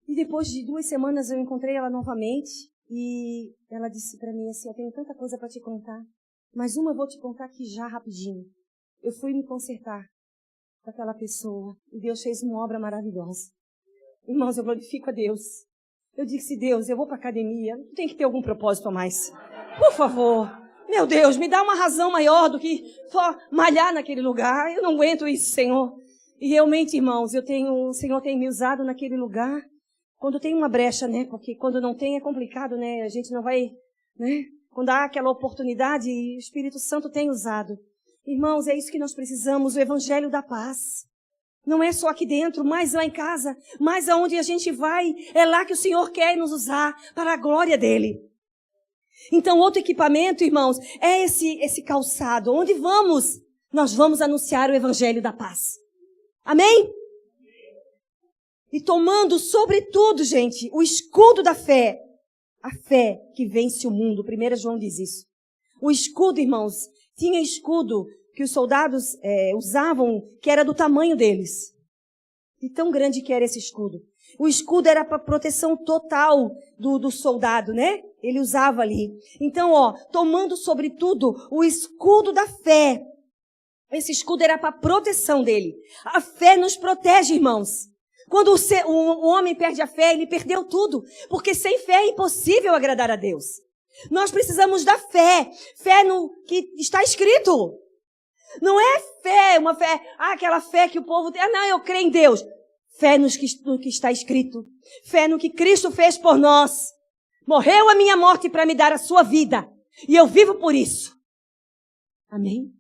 E depois de 2 semanas eu encontrei ela novamente e ela disse para mim assim, eu tenho tanta coisa para te contar, mas uma eu vou te contar aqui já rapidinho. Eu fui me consertar com aquela pessoa e Deus fez uma obra maravilhosa. Irmãos, eu glorifico a Deus. Eu disse, Deus, eu vou para a academia, tem que ter algum propósito a mais. Por favor, meu Deus, me dá uma razão maior do que só malhar naquele lugar. Eu não aguento isso, Senhor. E realmente, irmãos, o Senhor tem me usado naquele lugar. Quando tem uma brecha, né? Porque quando não tem é complicado, né? A gente não vai, né? Quando há aquela oportunidade, o Espírito Santo tem usado. Irmãos, é isso que nós precisamos, o Evangelho da Paz. Não é só aqui dentro, mas lá em casa, mas aonde a gente vai, é lá que o Senhor quer nos usar para a glória dEle. Então, outro equipamento, irmãos, é esse calçado. Onde vamos? Nós vamos anunciar o Evangelho da Paz. Amém? E tomando, sobretudo, gente, o escudo da fé. A fé que vence o mundo. 1 João diz isso. O escudo, irmãos, tinha escudo que os soldados usavam, que era do tamanho deles. E tão grande que era esse escudo. O escudo era para proteção total do soldado, né? Ele usava ali. Então, tomando, sobretudo, o escudo da fé. Esse escudo era para proteção dele. A fé nos protege, irmãos. Quando o homem perde a fé, ele perdeu tudo. Porque sem fé é impossível agradar a Deus. Nós precisamos da fé. Fé no que está escrito. Não é fé, uma fé, aquela fé que o povo tem. Não, eu creio em Deus. Fé no que está escrito. Fé no que Cristo fez por nós. Morreu a minha morte para me dar a sua vida. E eu vivo por isso. Amém?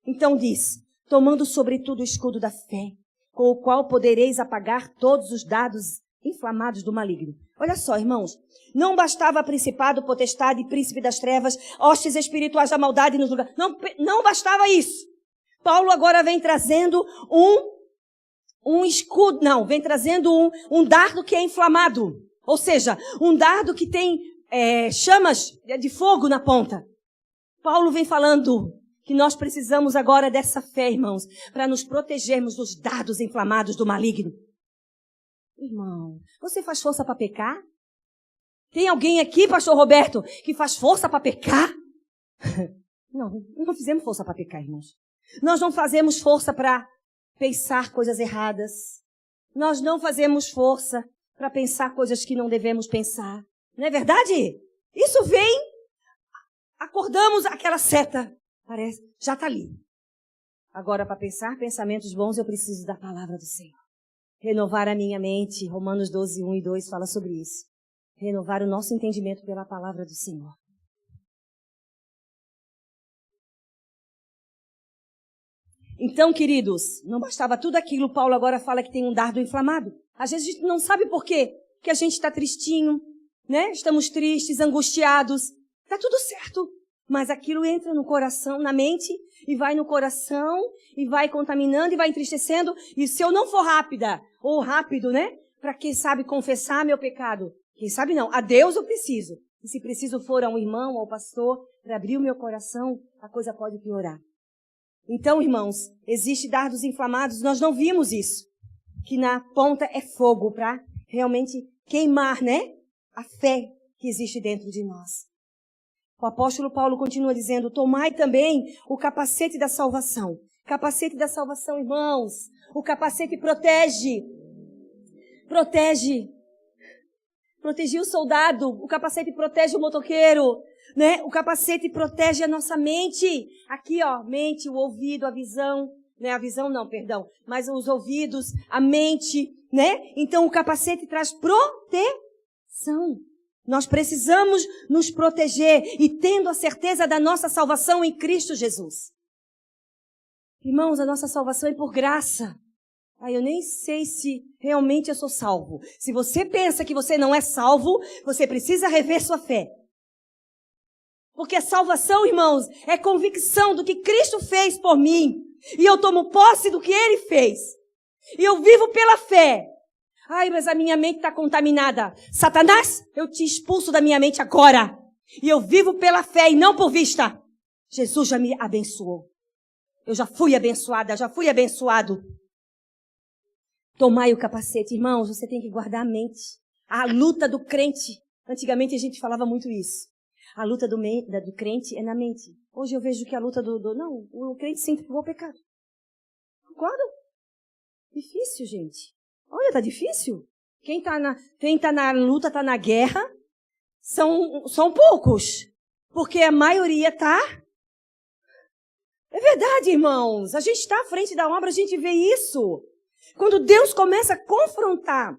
Então diz, tomando sobretudo o escudo da fé, com o qual podereis apagar todos os dados inflamados do maligno. Olha só, irmãos, não bastava principado, potestade, príncipe das trevas, hostes espirituais da maldade nos lugares. Não bastava isso. Paulo agora vem trazendo um escudo, vem trazendo um dardo que é inflamado. Ou seja, um dardo que tem chamas de fogo na ponta. Paulo vem falando que nós precisamos agora dessa fé, irmãos, para nos protegermos dos dardos inflamados do maligno. Irmão, você faz força para pecar? Tem alguém aqui, pastor Roberto, que faz força para pecar? Não fizemos força para pecar, irmãos. Nós não fazemos força para pensar coisas erradas. Nós não fazemos força para pensar coisas que não devemos pensar. Não é verdade? Isso vem, acordamos aquela seta. Parece, já está ali. Agora, para pensar pensamentos bons, eu preciso da palavra do Senhor. Renovar a minha mente. Romanos 12, 1 e 2 fala sobre isso. Renovar o nosso entendimento pela palavra do Senhor. Então, queridos, não bastava tudo aquilo. Paulo agora fala que tem um dardo inflamado. Às vezes a gente não sabe por quê. Que a gente está tristinho, né? Estamos tristes, angustiados. Está tudo certo. Mas aquilo entra no coração, na mente, e vai no coração, e vai contaminando, e vai entristecendo. E se eu não for rápida, ou rápido, né? Para quem sabe confessar meu pecado. Quem sabe não, a Deus eu preciso. E se preciso for a um irmão, ao pastor, para abrir o meu coração, a coisa pode piorar. Então, irmãos, existe dardos inflamados, nós não vimos isso. Que na ponta é fogo para realmente queimar, né? A fé que existe dentro de nós. O apóstolo Paulo continua dizendo, tomai também o capacete da salvação. Capacete da salvação, irmãos. O capacete protege. Protege. Protegia o soldado. O capacete protege o motoqueiro. Né? O capacete protege a nossa mente. Aqui, ó, mente, o ouvido, a visão. Né? A visão não, perdão. Mas os ouvidos, a mente, né? Então o capacete traz proteção. Nós precisamos nos proteger e tendo a certeza da nossa salvação em Cristo Jesus. Irmãos, a nossa salvação é por graça. Eu nem sei se realmente eu sou salvo. Se você pensa que você não é salvo, você precisa rever sua fé. Porque a salvação, irmãos, é convicção do que Cristo fez por mim. E eu tomo posse do que Ele fez. E eu vivo pela fé. Mas a minha mente está contaminada. Satanás, eu te expulso da minha mente agora. E eu vivo pela fé e não por vista. Jesus já me abençoou. Eu já fui abençoada, já fui abençoado. Tomai o capacete. Irmãos, você tem que guardar a mente. A luta do crente. Antigamente a gente falava muito isso. A luta do crente é na mente. Hoje eu vejo que a luta Não, o crente se entregou ao pecado. Concorda? Difícil, gente. Olha, tá difícil. Quem tá na luta, tá na guerra, são poucos. Porque a maioria tá. É verdade, irmãos. A gente está à frente da obra, a gente vê isso. Quando Deus começa a confrontar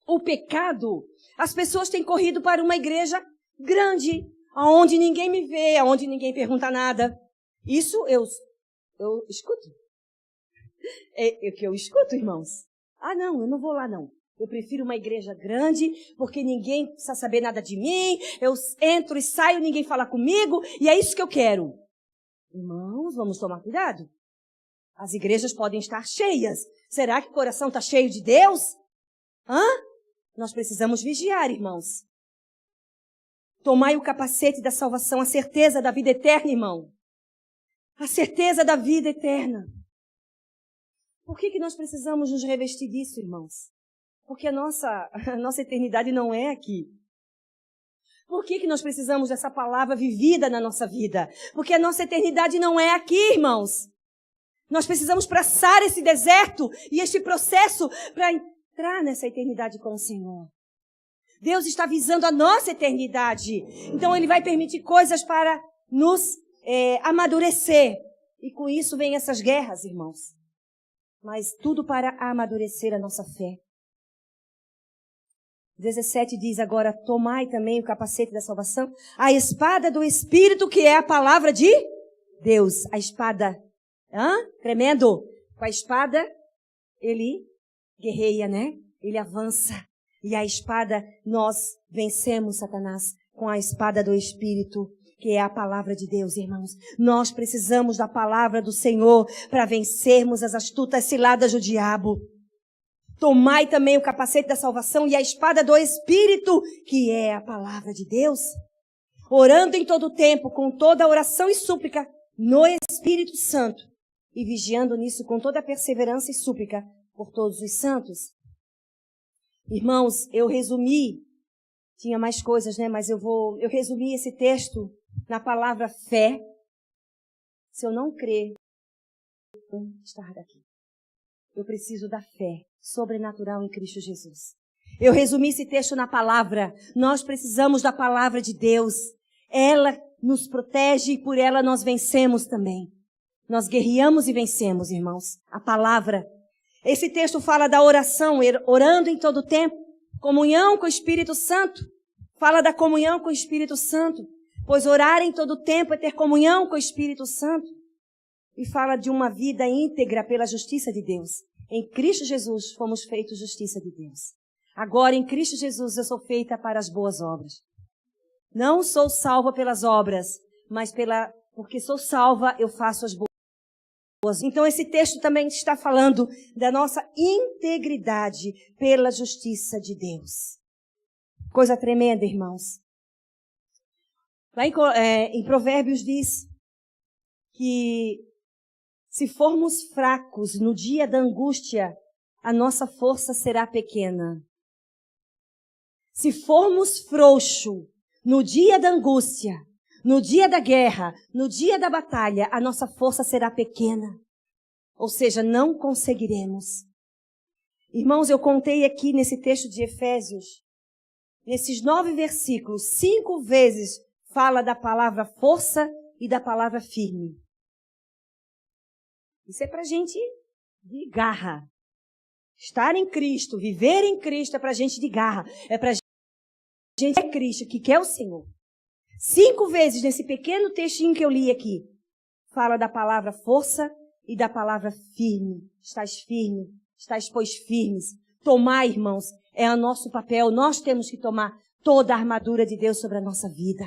o pecado, as pessoas têm corrido para uma igreja grande, aonde ninguém me vê, aonde ninguém pergunta nada. Isso eu escuto. É o que eu escuto, irmãos. Não, eu não vou lá não. Eu prefiro uma igreja grande, porque ninguém precisa saber nada de mim. Eu entro e saio, ninguém fala comigo, e é isso que eu quero. Irmãos, vamos tomar cuidado. As igrejas podem estar cheias. Será que o coração está cheio de Deus? Nós precisamos vigiar, irmãos. Tomai o capacete da salvação, a certeza da vida eterna, irmão. A certeza da vida eterna. Por que nós precisamos nos revestir disso, irmãos? Porque a nossa eternidade não é aqui. Por que nós precisamos dessa palavra vivida na nossa vida? Porque a nossa eternidade não é aqui, irmãos. Nós precisamos passar esse deserto e este processo para entrar nessa eternidade com o Senhor. Deus está visando a nossa eternidade. Então Ele vai permitir coisas para nos amadurecer. E com isso vem essas guerras, irmãos. Mas tudo para amadurecer a nossa fé. 17 diz agora, tomai também o capacete da salvação, a espada do Espírito, que é a palavra de Deus. A espada, tremendo. Com a espada, ele guerreia, né? Ele avança. E a espada, nós vencemos Satanás com a espada do Espírito, que é a palavra de Deus, irmãos. Nós precisamos da palavra do Senhor para vencermos as astutas ciladas do diabo. Tomai também o capacete da salvação e a espada do Espírito, que é a palavra de Deus. Orando em todo o tempo, com toda oração e súplica, no Espírito Santo. E vigiando nisso com toda perseverança e súplica por todos os santos. Irmãos, eu resumi, tinha mais coisas, né? Mas eu resumi esse texto na palavra fé. Se eu não crer, eu não estar daqui. Eu preciso da fé sobrenatural em Cristo Jesus. Eu resumi esse texto na palavra. Nós precisamos da palavra de Deus. Ela nos protege e por ela nós vencemos também. Nós guerreamos e vencemos, irmãos. A palavra. Esse texto fala da oração, orando em todo o tempo. Comunhão com o Espírito Santo. Fala da comunhão com o Espírito Santo. Pois orar em todo o tempo é ter comunhão com o Espírito Santo. E fala de uma vida íntegra pela justiça de Deus. Em Cristo Jesus fomos feitos justiça de Deus. Agora em Cristo Jesus eu sou feita para as boas obras. Não sou salva pelas obras, mas porque sou salva, eu faço as boas. Então esse texto também está falando da nossa integridade pela justiça de Deus. Coisa tremenda, irmãos. Lá em Provérbios diz que se formos fracos no dia da angústia, a nossa força será pequena. Se formos frouxos no dia da angústia, no dia da guerra, no dia da batalha, a nossa força será pequena. Ou seja, não conseguiremos. Irmãos, eu contei aqui nesse texto de Efésios, nesses 9 versículos, 5 vezes fala da palavra força e da palavra firme. Isso é pra gente de garra. Estar em Cristo, viver em Cristo é pra gente de garra. É pra gente que é Cristo, que quer o Senhor. 5 vezes nesse pequeno textinho que eu li aqui, fala da palavra força e da palavra firme. Estais pois firmes. Tomar, irmãos, é o nosso papel. Nós temos que tomar toda a armadura de Deus sobre a nossa vida.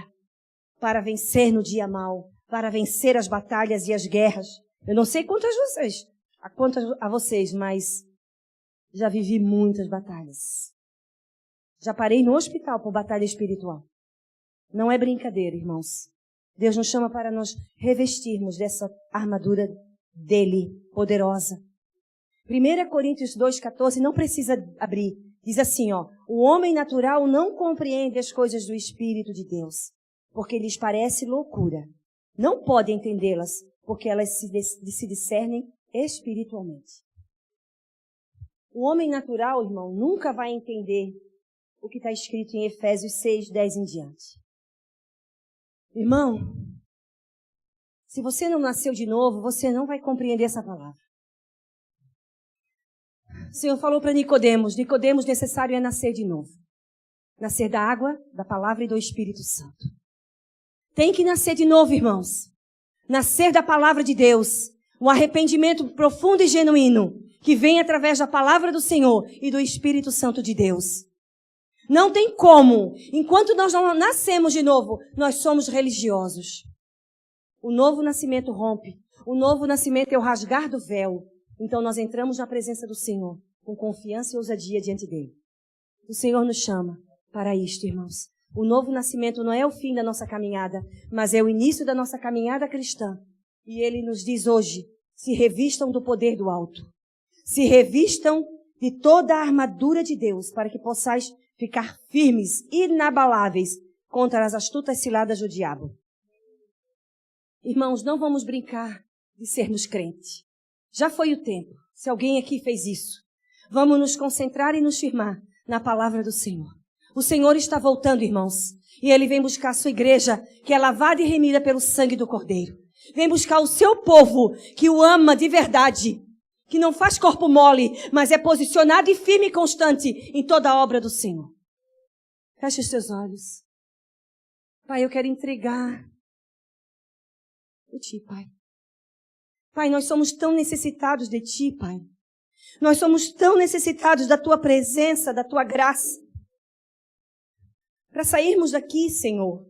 Para vencer no dia mau. Para vencer as batalhas e as guerras. Eu não sei quantas a vocês, mas já vivi muitas batalhas. Já parei no hospital por batalha espiritual. Não é brincadeira, irmãos. Deus nos chama para nos revestirmos dessa armadura dele, poderosa. 1 Coríntios 2,14, não precisa abrir. Diz assim, o homem natural não compreende as coisas do Espírito de Deus, porque lhes parece loucura. Não pode entendê-las, porque elas se discernem espiritualmente. O homem natural, irmão, nunca vai entender o que está escrito em Efésios 6, 10 em diante. Irmão, se você não nasceu de novo, você não vai compreender essa palavra. O Senhor falou para Nicodemos, necessário é nascer de novo. Nascer da água, da palavra e do Espírito Santo. Tem que nascer de novo, irmãos. Nascer da palavra de Deus. Um arrependimento profundo e genuíno, que vem através da palavra do Senhor e do Espírito Santo de Deus. Não tem como. Enquanto nós não nascemos de novo, nós somos religiosos. O novo nascimento rompe. O novo nascimento é o rasgar do véu. Então nós entramos na presença do Senhor com confiança e ousadia diante dele. O Senhor nos chama para isto, irmãos. O novo nascimento não é o fim da nossa caminhada, mas é o início da nossa caminhada cristã. E ele nos diz hoje, se revistam do poder do alto. Se revistam de toda a armadura de Deus, para que possais ficar firmes, inabaláveis, contra as astutas ciladas do diabo. Irmãos, não vamos brincar de sermos crentes. Já foi o tempo. Se alguém aqui fez isso, vamos nos concentrar e nos firmar na palavra do Senhor. O Senhor está voltando, irmãos, e Ele vem buscar a sua igreja, que é lavada e remida pelo sangue do Cordeiro. Vem buscar o seu povo, que o ama de verdade, que não faz corpo mole, mas é posicionado e firme e constante em toda a obra do Senhor. Feche os seus olhos. Pai, eu quero entregar de Ti, Pai. Pai, nós somos tão necessitados de Ti, Pai. Nós somos tão necessitados da Tua presença, da Tua graça. Para sairmos daqui, Senhor,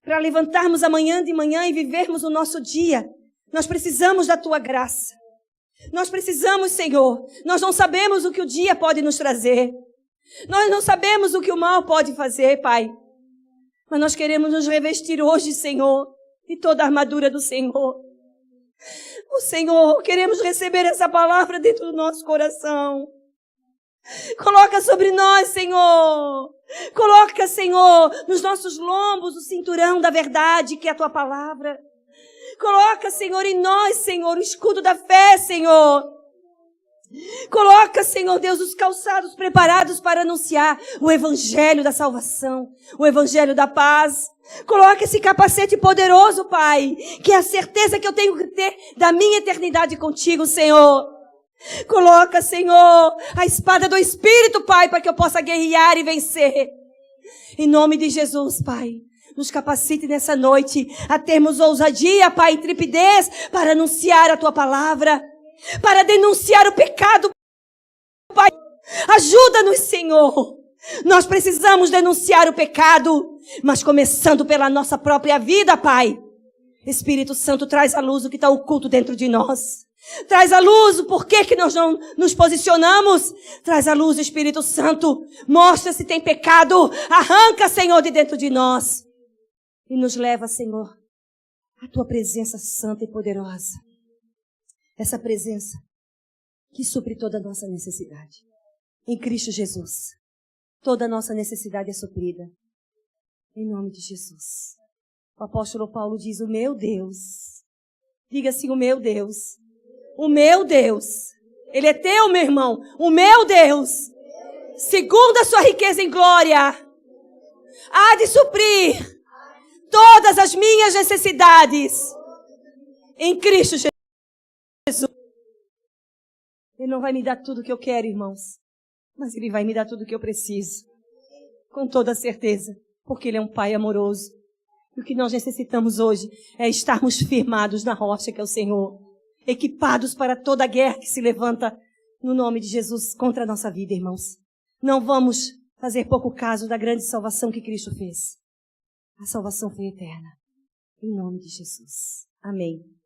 para levantarmos amanhã de manhã e vivermos o nosso dia, nós precisamos da Tua graça. Nós precisamos, Senhor. Nós não sabemos o que o dia pode nos trazer. Nós não sabemos o que o mal pode fazer, Pai. Mas nós queremos nos revestir hoje, Senhor, de toda a armadura do Senhor. O Senhor, queremos receber essa palavra dentro do nosso coração. Coloca sobre nós, Senhor. Coloca, Senhor, nos nossos lombos o cinturão da verdade, que é a Tua palavra. Coloca, Senhor, em nós, Senhor, o escudo da fé, Senhor. Coloca, Senhor Deus, os calçados preparados para anunciar o evangelho da salvação, o evangelho da paz. Coloca esse capacete poderoso, Pai, que é a certeza que eu tenho que ter da minha eternidade contigo, Senhor. Coloca, Senhor, a espada do Espírito, Pai, para que eu possa guerrear e vencer. Em nome de Jesus, Pai, nos capacite nessa noite a termos ousadia, Pai, e intrepidez para anunciar a Tua palavra, para denunciar o pecado, Pai. Ajuda-nos, Senhor. Nós precisamos denunciar o pecado, mas começando pela nossa própria vida, Pai. Espírito Santo, traz à luz o que está oculto dentro de nós. Traz à luz o porquê que nós não nos posicionamos. Traz à luz, Espírito Santo. Mostra se tem pecado. Arranca, Senhor, de dentro de nós. E nos leva, Senhor, à tua presença santa e poderosa. Essa presença que supre toda a nossa necessidade. Em Cristo Jesus. Toda a nossa necessidade é suprida. Em nome de Jesus. O apóstolo Paulo diz, o meu Deus. Diga assim, o meu Deus. O meu Deus. Ele é teu, meu irmão. O meu Deus. Segundo a sua riqueza em glória. Há de suprir todas as minhas necessidades. Em Cristo Jesus. Ele não vai me dar tudo o que eu quero, irmãos. Mas Ele vai me dar tudo o que eu preciso. Com toda certeza. Porque Ele é um Pai amoroso. E o que nós necessitamos hoje é estarmos firmados na rocha que é o Senhor. Equipados para toda a guerra que se levanta no nome de Jesus contra a nossa vida, irmãos. Não vamos fazer pouco caso da grande salvação que Cristo fez. A salvação foi eterna. Em nome de Jesus. Amém.